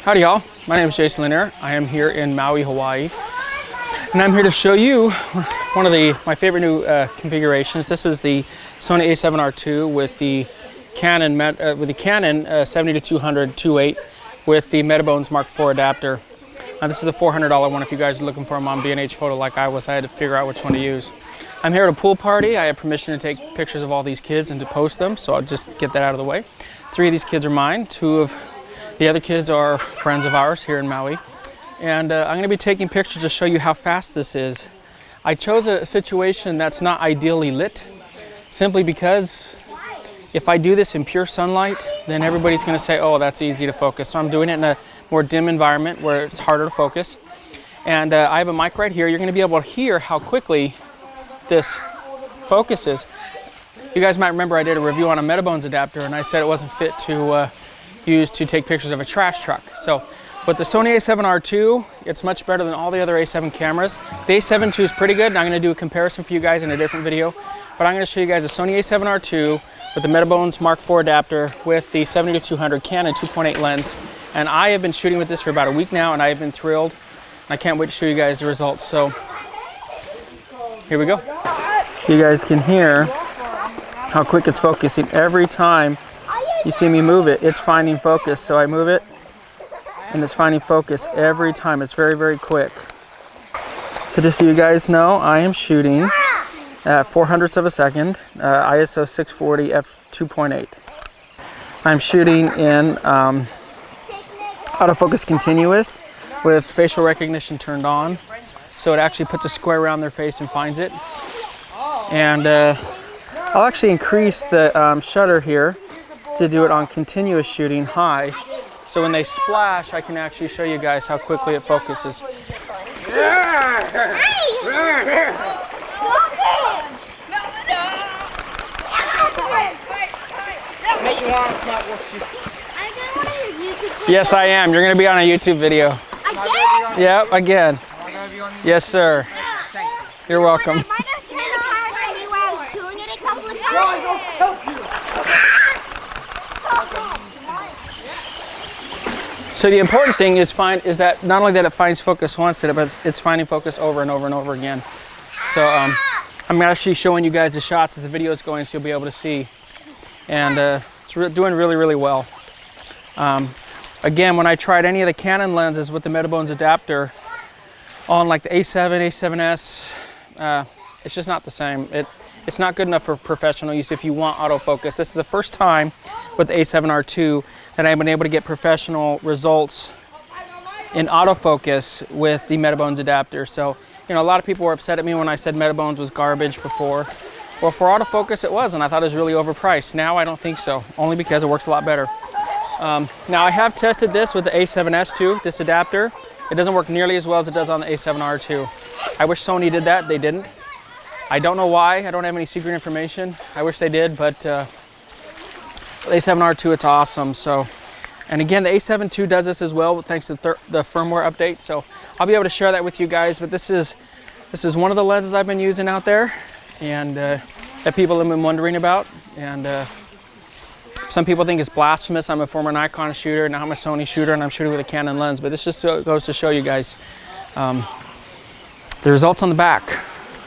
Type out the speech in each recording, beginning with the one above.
Howdy y'all, my name is Jason Lanier. I am here in Maui, Hawaii. And I'm here to show you one of my favorite new configurations. This is the Sony A7R2 with the Canon 70-200 2.8 with the Metabones Mark IV adapter. Now this is the $400 one. If you guys are looking for them on B&H Photo like I was, I had to figure out which one to use. I'm here at a pool party. I have permission to take pictures of all these kids and to post them, so I'll just get that out of the way. 3 of these kids are mine. 2 of the other kids are friends of ours here in Maui. And I'm going to be taking pictures to show you how fast this is. I chose a situation that's not ideally lit, simply because if I do this in pure sunlight, then everybody's going to say, oh, that's easy to focus. So I'm doing it in a more dim environment where it's harder to focus. And I have a mic right here. You're going to be able to hear how quickly this focuses. You guys might remember I did a review on a Metabones adapter, and I said it wasn't fit to use to take pictures of a trash truck. So with the Sony A7R2, it's much better than all the other A7 cameras. The A7 II is pretty good, and I'm going to do a comparison for you guys in a different video. But I'm going to show you guys the Sony A7R2 with the Metabones Mark IV adapter with the 70-200 Canon 2.8 lens. And I have been shooting with this for about a week now, and I have been thrilled. I can't wait to show you guys the results. So here we go. You guys can hear how quick it's focusing. Every time you see me move it, it's finding focus. So I move it, and it's finding focus every time. It's very, very quick. So just so you guys know, I am shooting at 0.04 of a second, ISO 640 f2.8. I'm shooting in autofocus continuous with facial recognition turned on. So it actually puts a square around their face and finds it. And I'll actually increase the shutter here to do it on continuous shooting high. So when they splash, I can actually show you guys how quickly it focuses. Yes, I am. You're going to be on a YouTube video. Again? Yep, again. Yes, sir. You're welcome. So the important thing is that not only that it finds focus once, but it's finding focus over and over and over again. So I'm actually showing you guys the shots as the video is going, so you'll be able to see. And it's doing really, really well. Again, when I tried any of the Canon lenses with the Metabones adapter on like the A7, A7S, it's just not the same. It's not good enough for professional use if you want autofocus. This is the first time with the A7R2 that I've been able to get professional results in autofocus with the Metabones adapter. So, you know, a lot of people were upset at me when I said Metabones was garbage before. Well, for autofocus it was, and I thought it was really overpriced. Now I don't think so, only because it works a lot better. Now I have tested this with the A7S too, this adapter. It doesn't work nearly as well as it does on the A7R2. I wish Sony did that, they didn't. I don't know why, I don't have any secret information. I wish they did, but the A7R2, it's awesome. So, and again, the A7 II does this as well, thanks to the firmware update. So I'll be able to share that with you guys, but this is one of the lenses I've been using out there, and that people have been wondering about. And some people think it's blasphemous. I'm a former Nikon shooter, now I'm a Sony shooter, and I'm shooting with a Canon lens. But this just goes to show you guys the results on the back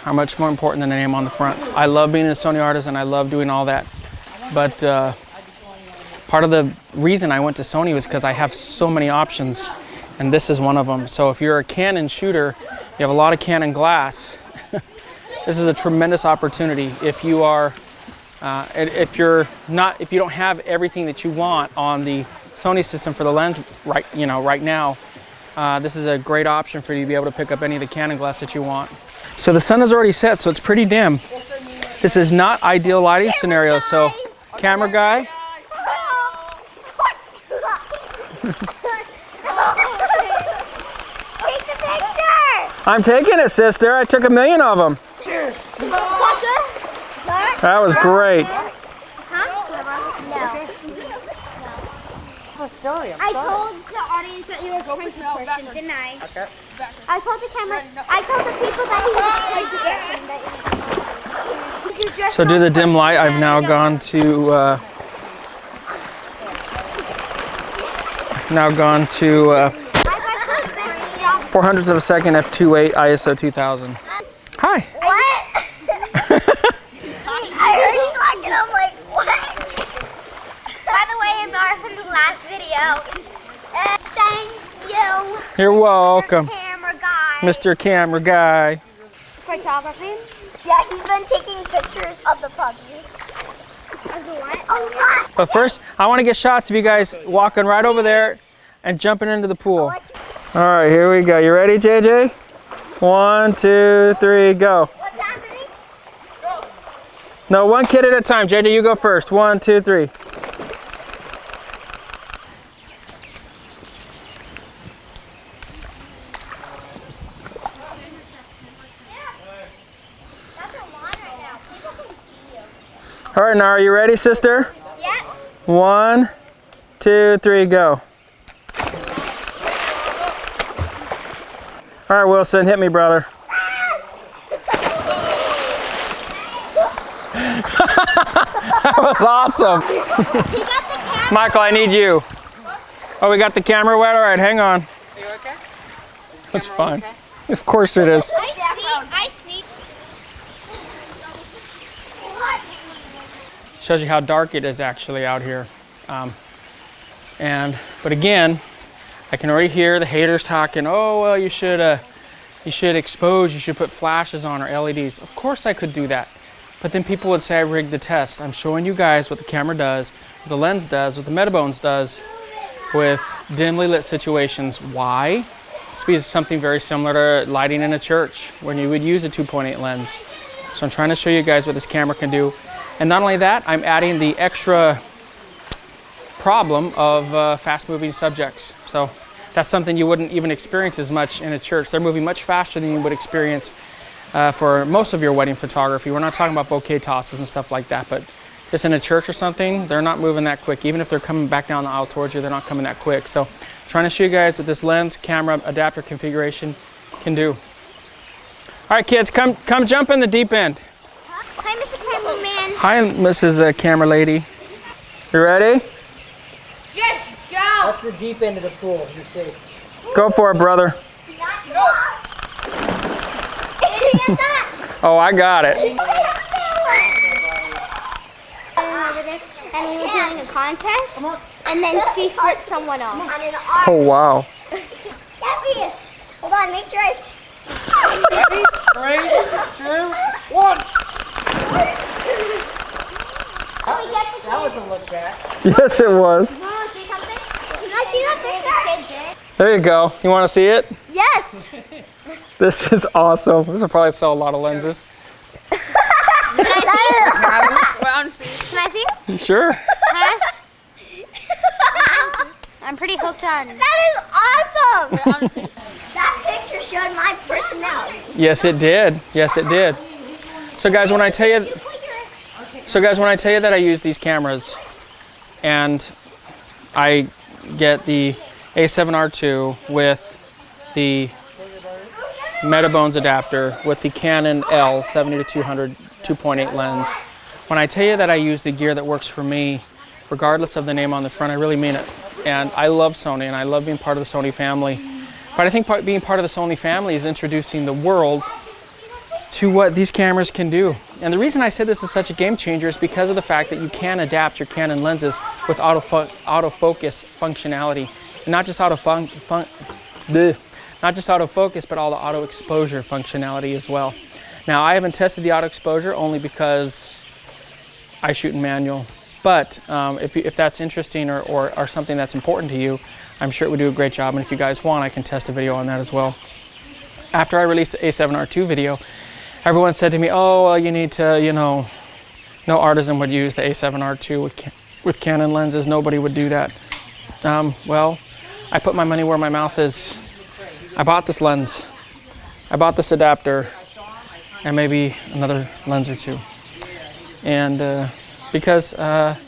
are much more important than the name on the front. I love being a Sony artist, and I love doing all that. But part of the reason I went to Sony was because I have so many options, and this is one of them. So if you're a Canon shooter, you have a lot of Canon glass. This is a tremendous opportunity. If you are, if you don't have everything that you want on the Sony system for the lens right now, this is a great option for you to be able to pick up any of the Canon glass that you want. So the sun is already set, so it's pretty dim. This is not ideal lighting scenario, so camera guy. I'm taking it, sister. I took 1 million of them. That was great. I told the audience that you were a crazy person, didn't I? Okay. I told the camera, I told the people that he was a crazy person. So due to the dim light, I've now gone to 400ths of a second f2.8 ISO 2000. Hi. What? I heard you talking. I'm like, what? By the way, I'm Nora from the last video. Thank you. You're welcome. Camera guy. Mr. Camera Guy. Photography? Yeah, he's been taking pictures of the puppies. Of the what? Oh, what? But first, I want to get shots of you guys walking right over there and jumping into the pool. All right, here we go. You ready, JJ? 1, 2, 3, go. What's happening? Go. No, one kid at a time. JJ, you go first. 1, 2, 3. That's a lot right now. People can see you. All right, Nara, you ready, sister? Yep. 1, 2, 3, go. All right, Wilson, hit me, brother. That was awesome. He got the camera. Michael, I need you. Oh, we got the camera wet? All right, hang on. Are you okay? That's fine. Of course it is. I sneak. What? Shows you how dark it is actually out here. But again, I can already hear the haters talking, oh, well, you should expose, you should put flashes on or LEDs. Of course I could do that. But then people would say I rigged the test. I'm showing you guys what the camera does, what the lens does, what the Metabones does with dimly lit situations. Why? It's because it's something very similar to lighting in a church when you would use a 2.8 lens. So I'm trying to show you guys what this camera can do. And not only that, I'm adding the extra problem of fast moving subjects. So that's something you wouldn't even experience as much in a church. They're moving much faster than you would experience for most of your wedding photography. We're not talking about bouquet tosses and stuff like that, but just in a church or something, they're not moving that quick. Even if they're coming back down the aisle towards you, they're not coming that quick. So trying to show you guys what this lens, camera, adapter configuration can do. All right, kids, come jump in the deep end. Hi, Mr. Cameraman. Hi, Mrs. Camera Lady. You ready? Just jump. That's the deep end of the pool. You're safe. Go for it, brother. Oh, I got it. Over there, and we were doing a contest, and then she flipped someone off. Oh, wow. Hold on, make sure I. 3, 2, 1. That was a look back. Yes, it was. You want to see something? Can I see that picture? There you go. You want to see it? Yes. This is awesome. This will probably sell a lot of lenses. Can I see? Sure. Yes. I'm pretty hooked on. That is awesome. That picture showed my personality. Yes, it did. Yes, it did. So guys, when I tell you that I use these cameras and I get the A7R2 with the Metabones adapter with the Canon L 70-200 2.8 lens. When I tell you that I use the gear that works for me, regardless of the name on the front, I really mean it. And I love Sony and I love being part of the Sony family. But I think being part of the Sony family is introducing the world to what these cameras can do. And the reason I said this is such a game changer is because of the fact that you can adapt your Canon lenses with autofocus functionality. And not just autofocus, but all the auto exposure functionality as well. Now, I haven't tested the auto exposure only because I shoot in manual. But if that's interesting or something that's important to you, I'm sure it would do a great job. And if you guys want, I can test a video on that as well. After I released the A7R2 video, everyone said to me, oh, well, you need to, no artisan would use the A7R2 with Canon lenses. Nobody would do that. Well, I put my money where my mouth is. I bought this lens. I bought this adapter and maybe another lens or two. And because I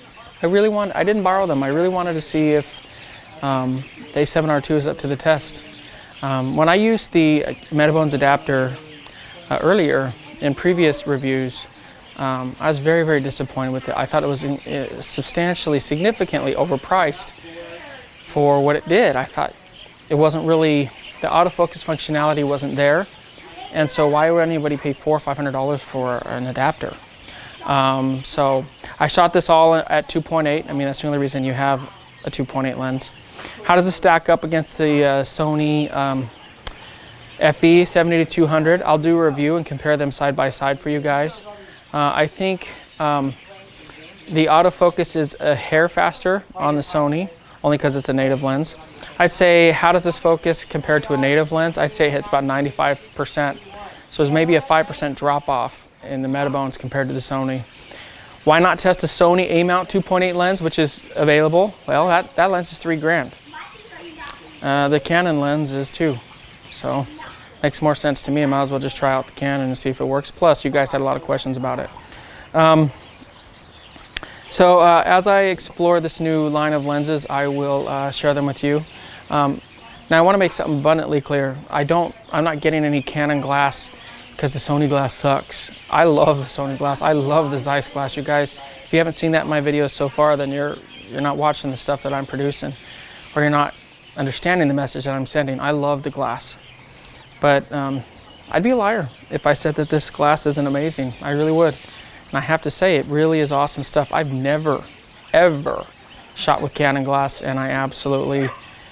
didn't borrow them. I really wanted to see if the A7R2 is up to the test. When I used the Metabones adapter earlier in previous reviews, I was very, very disappointed with it. I thought it was significantly overpriced for what it did. I thought it wasn't really, the autofocus functionality wasn't there. And so why would anybody pay $400 or $500 for an adapter? So I shot this all at 2.8. I mean, that's the only reason you have a 2.8 lens. How does this stack up against the Sony FE 70-200? I'll do a review and compare them side by side for you guys. I think the autofocus is a hair faster on the Sony, only because it's a native lens. I'd say, how does this focus compared to a native lens? I'd say it hits about 95%. So there's maybe a 5% drop off in the Metabones compared to the Sony. Why not test a Sony A-mount 2.8 lens, which is available? Well, that lens is $3 grand. The Canon lens is too. So makes more sense to me. I might as well just try out the Canon and see if it works. Plus, you guys had a lot of questions about it. As I explore this new line of lenses, I will share them with you. Now, I want to make something abundantly clear. I'm not getting any Canon glass because the Sony glass sucks. I love the Sony glass. I love the Zeiss glass. You guys, if you haven't seen that in my videos so far, then you're not watching the stuff that I'm producing, or you're not understanding the message that I'm sending. I love the glass. But I'd be a liar if I said that this glass isn't amazing. I really would. And I have to say, it really is awesome stuff. I've never, ever shot with Canon glass, and I absolutely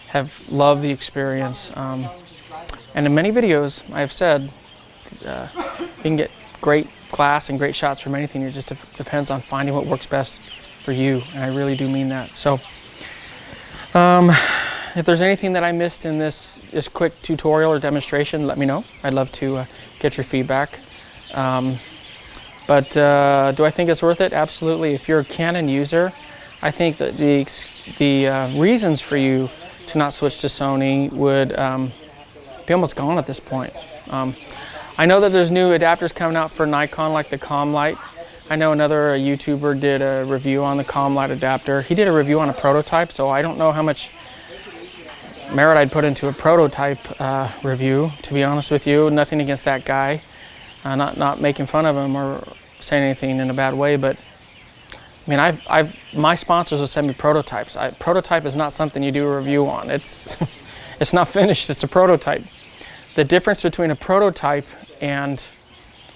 have loved the experience. And in many videos, I have said, you can get great glass and great shots from anything. It just depends on finding what works best for you, and I really do mean that. So, if there's anything that I missed in this quick tutorial or demonstration, let me know. I'd love to get your feedback. But do I think it's worth it? Absolutely. If you're a Canon user, I think that the reasons for you to not switch to Sony would be almost gone at this point. I know that there's new adapters coming out for Nikon, like the ComLite. I know another YouTuber did a review on the ComLite adapter. He did a review on a prototype, so I don't know how much merit I'd put into a prototype review, to be honest with you. Nothing against that guy. Not making fun of him or saying anything in a bad way, but I mean, my sponsors will send me prototypes. Prototype is not something you do a review on. It's not finished. It's a prototype. The difference between a prototype and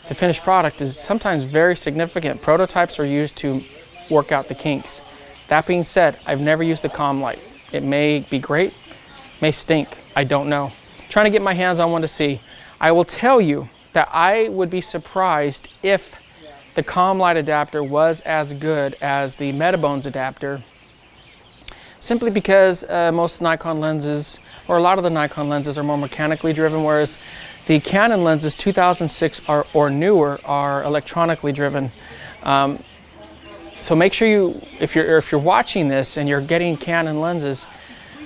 the finished product is sometimes very significant. Prototypes are used to work out the kinks. That being said, I've never used the ComLite. It may be great, may stink. I don't know. Trying to get my hands on one to see. I will tell you that I would be surprised if the ComLite adapter was as good as the Metabones adapter, simply because most Nikon lenses, or a lot of the Nikon lenses, are more mechanically driven, whereas the Canon lenses 2006 or newer are electronically driven. So make sure if you're watching this and you're getting Canon lenses,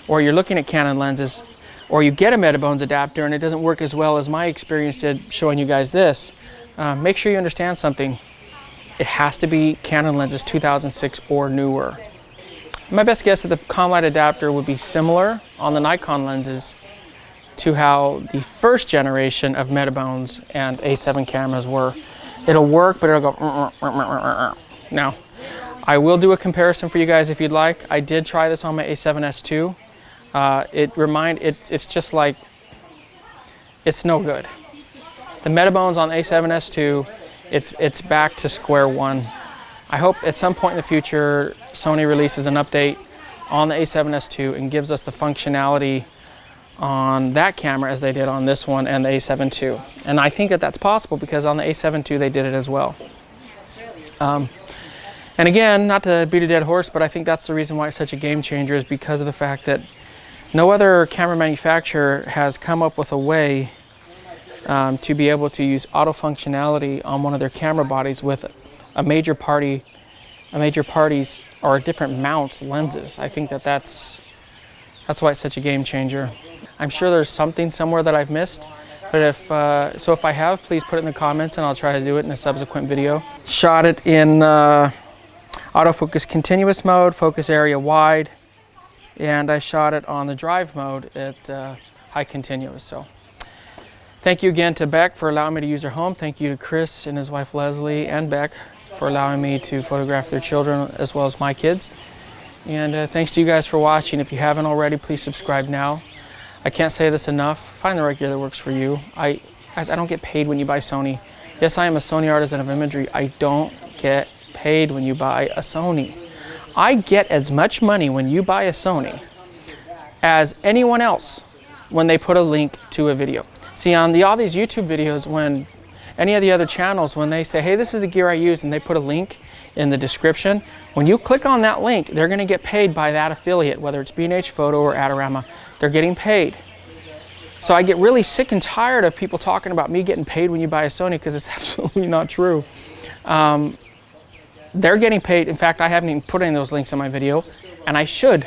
or you're looking at Canon lenses, or you get a Metabones adapter and it doesn't work as well as my experience did showing you guys this, make sure you understand something. It has to be Canon lenses 2006 or newer. My best guess that the ComLite adapter would be similar on the Nikon lenses to how the first generation of Metabones and A7 cameras were. It'll work, but it'll go. Now, I will do a comparison for you guys if you'd like. I did try this on my A7S2. It's just like, it's no good. The Metabones on A7S2, it's back to square one. I hope at some point in the future Sony releases an update on the A7S2 and gives us the functionality on that camera as they did on this one and the A7 II. And I think that that's possible because on the A7 II they did it as well. And again, not to beat a dead horse, but I think that's the reason why it's such a game changer, is because of the fact that no other camera manufacturer has come up with a way to be able to use auto functionality on one of their camera bodies with a major party's or different mounts lenses. I think that's why it's such a game changer. I'm sure there's something somewhere that I've missed, but if I have, please put it in the comments and I'll try to do it in a subsequent video. Shot it in autofocus continuous mode, focus area wide, and I shot it on the drive mode at high continuous. So Thank you again to Beck for allowing me to use her home. Thank you to Chris and his wife Leslie and Beck for allowing me to photograph their children as well as my kids. And thanks to you guys for watching. If you haven't already, please subscribe now. I can't say this enough. Find the right gear that works for you. Guys, I don't get paid when you buy Sony. Yes, I am a Sony artisan of imagery. I don't get paid when you buy a Sony. I get as much money when you buy a Sony as anyone else when they put a link to a video. See, on all these YouTube videos, when any of the other channels, when they say, hey, this is the gear I use, and they put a link in the description, when you click on that link, they're going to get paid by that affiliate, whether it's B&H Photo or Adorama. They're getting paid. So I get really sick and tired of people talking about me getting paid when you buy a Sony, because it's absolutely not true. They're getting paid. In fact, I haven't even put any of those links in my video, and I should,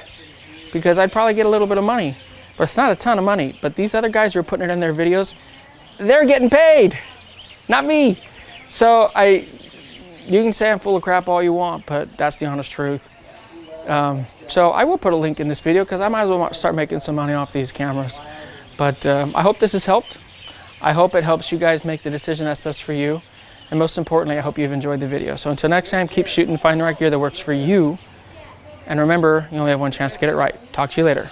because I'd probably get a little bit of money. But it's not a ton of money. But these other guys who are putting it in their videos, they're getting paid, not me. So you can say I'm full of crap all you want, but that's the honest truth. So I will put a link in this video, because I might as well start making some money off these cameras. But I hope this has helped. I hope it helps you guys make the decision that's best for you. And most importantly, I hope you've enjoyed the video. So until next time, keep shooting, find the right gear that works for you. And remember, you only have one chance to get it right. Talk to you later.